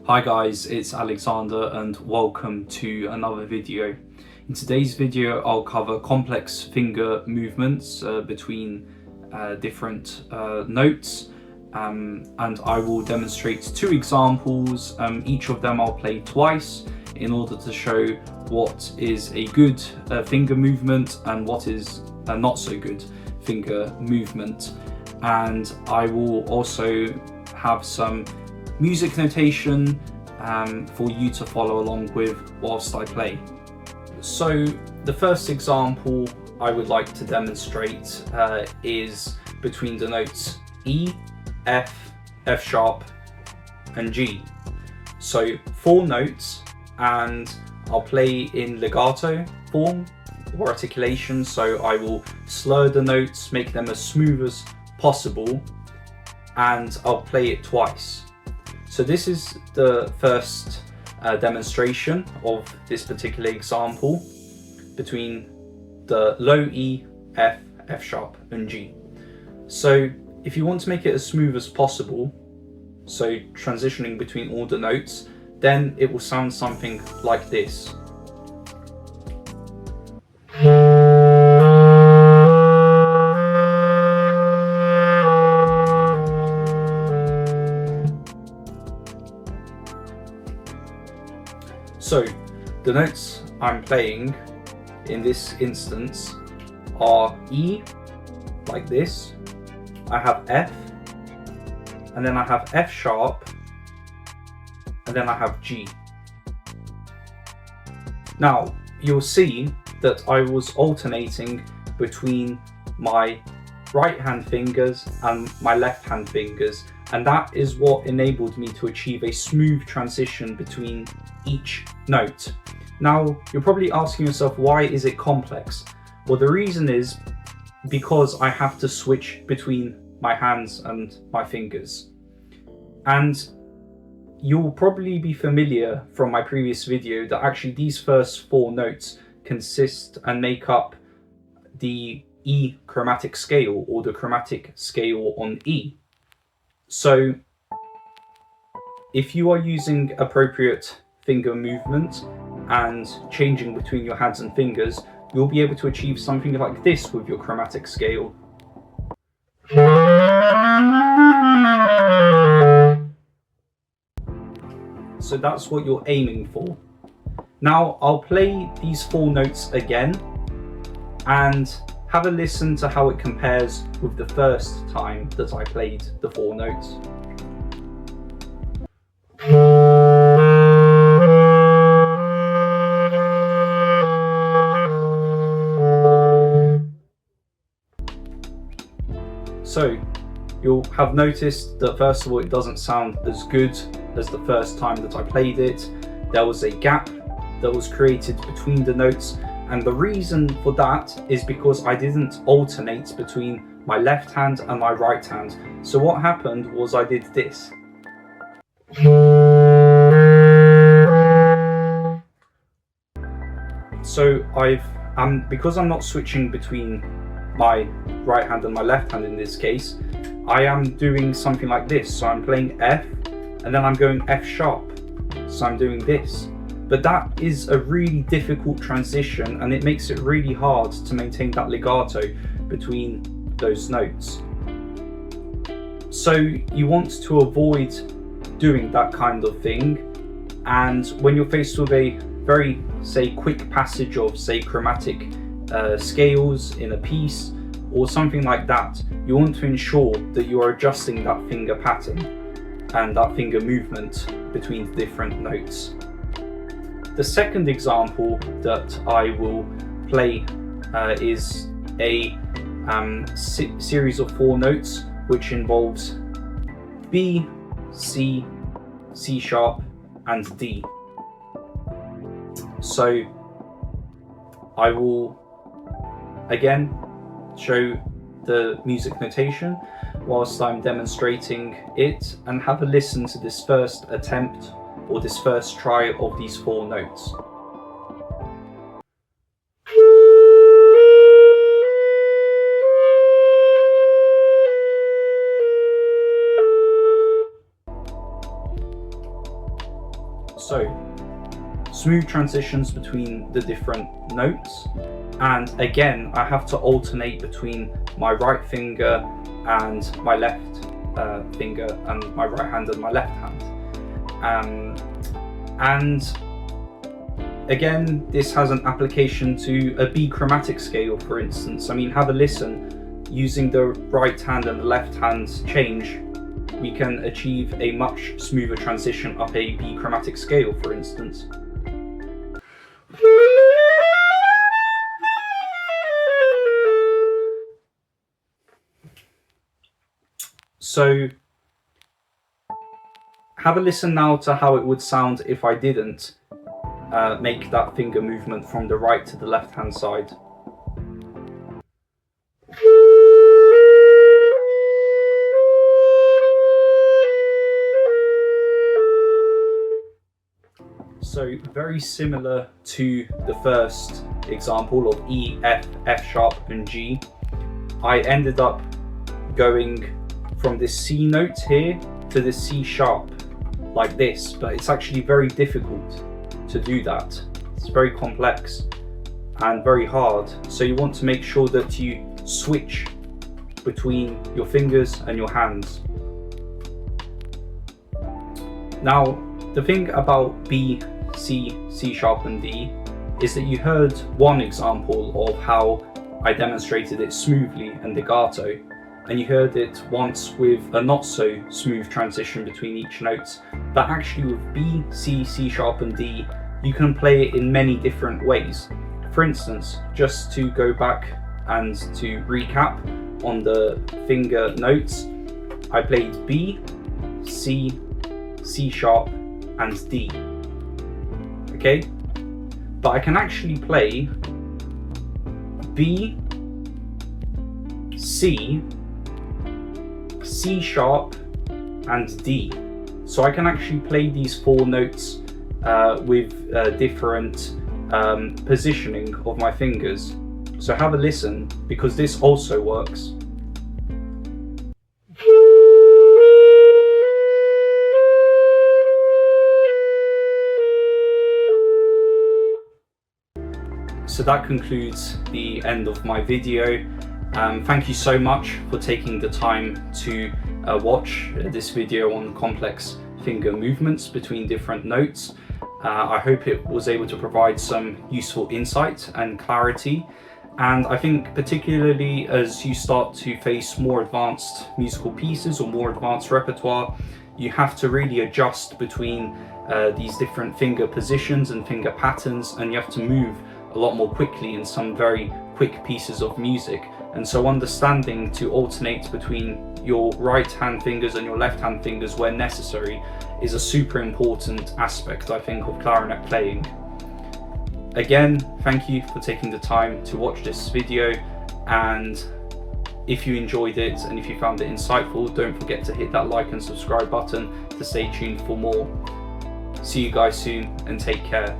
Hi guys, it's Alexander and welcome to another video. In today's video I'll cover complex finger movements between different notes and I will demonstrate two examples. Each of them I'll play twice in order to show what is a good finger movement and what is a not so good finger movement. And I will also have some music notation for you to follow along with whilst I play. So the first example I would like to demonstrate is between the notes E, F, F sharp and G. So 4 notes, and I'll play in legato form or articulation, so I will slur the notes, make them as smooth as possible, and I'll play it twice. So this is the first demonstration of this particular example between the low E, F, F sharp and G. So if you want to make it as smooth as possible, so transitioning between all the notes, then it will sound something like this. So the notes I'm playing in this instance are E, like this, I have F, and then I have F sharp, and then I have G. Now you'll see that I was alternating between my right hand fingers and my left hand fingers, and that is what enabled me to achieve a smooth transition between each note. Now you're probably asking yourself, why is it complex? Well, the reason is because I have to switch between my hands and my fingers. And you'll probably be familiar from my previous video that actually these first 4 notes consist and make up the E chromatic scale, or the chromatic scale on E. So if you are using appropriate finger movement and changing between your hands and fingers, you'll be able to achieve something like this with your chromatic scale. So that's what you're aiming for. Now I'll play these 4 notes again and have a listen to how it compares with the first time that I played the 4 notes. So you'll have noticed that first of all it doesn't sound as good as the first time that I played it. There was a gap that was created between the notes, and the reason for that is because I didn't alternate between my left hand and my right hand. So what happened was I did this. So because I'm not switching between my right hand and my left hand in this case, I am doing something like this. So I'm playing F and then I'm going F sharp. So I'm doing this. But that is a really difficult transition, and it makes it really hard to maintain that legato between those notes. So you want to avoid doing that kind of thing, and when you're faced with a very, say, quick passage of, say, chromatic scales in a piece or something like that, you want to ensure that you are adjusting that finger pattern and that finger movement between the different notes. The second example that I will play is a series of 4 notes which involves B, C, C sharp and D. So I will again show the music notation whilst I'm demonstrating it, and have a listen to this first attempt or this first try of these 4 notes. So, smooth transitions between the different notes, and again I have to alternate between my right finger and my left finger, and my right hand and my left hand. And again, this has an application to a B chromatic scale, for instance. I mean, have a listen. Using the right hand and the left hand change, we can achieve a much smoother transition up a B chromatic scale, for instance. So have a listen now to how it would sound if I didn't make that finger movement from the right to the left hand side. So very similar to the first example of E, F, F sharp and G, I ended up going from this C note here to this C sharp like this, but it's actually very difficult to do that. It's very complex and very hard. So you want to make sure that you switch between your fingers and your hands. Now, the thing about B, C, C sharp and D is that you heard one example of how I demonstrated it smoothly and legato, and you heard it once with a not so smooth transition between each note. But actually with B, C, C sharp and D, you can play it in many different ways. For instance, just to go back and to recap on the finger notes, I played B, C, C sharp and D. Okay? But I can actually play B, C, C sharp and D. So I can actually play these four notes with different positioning of my fingers. So have a listen, because this also works. So that concludes the end of my video. Thank you so much for taking the time to watch this video on complex finger movements between different notes. I hope it was able to provide some useful insight and clarity. And I think particularly as you start to face more advanced musical pieces or more advanced repertoire, you have to really adjust between these different finger positions and finger patterns, and you have to move a lot more quickly in some very quick pieces of music. And so understanding to alternate between your right hand fingers and your left hand fingers where necessary is a super important aspect, I think, of clarinet playing. Again, thank you for taking the time to watch this video, and if you enjoyed it and if you found it insightful, don't forget to hit that like and subscribe button to stay tuned for more. See you guys soon and take care.